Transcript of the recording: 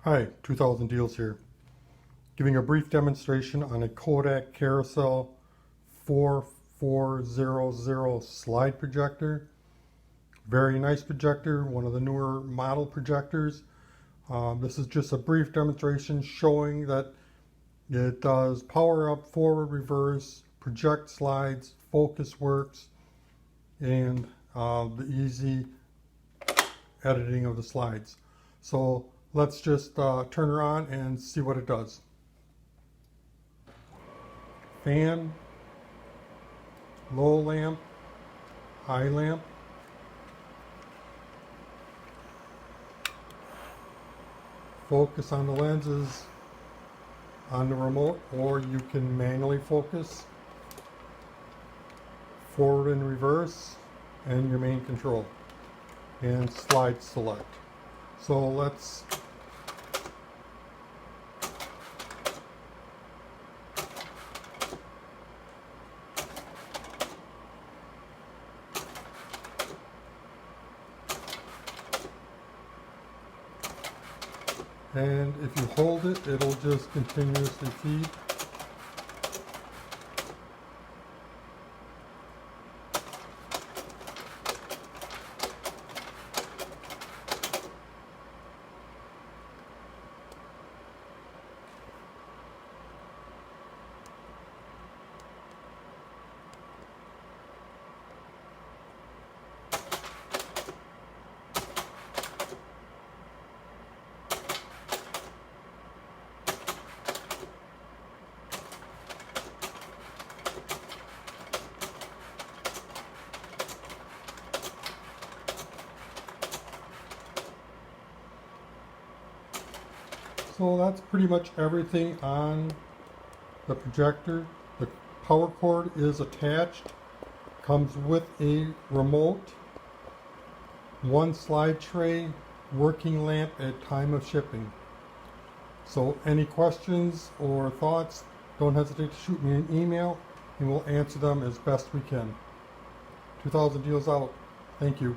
Hi, 2000 Deals here. Giving a brief demonstration on a Kodak Carousel 4400 slide projector. Very nice projector, one of the newer model projectors. This is just a brief demonstration showing that it does power up, forward, reverse, project slides, focus works, and the easy editing of the slides. So let's just turn her on and see what it does. Fan, low lamp, high lamp, focus on the lenses on the remote, or you can manually focus, forward and reverse, and your main control, and slide select. So let's and if you hold it, it'll just continuously feed. So that's pretty much everything on the projector. The power cord is attached, comes with a remote, one slide tray, working lamp at time of shipping. So any questions or thoughts, don't hesitate to shoot me an email and we'll answer them as best we can. 2000 Deals out. Thank you.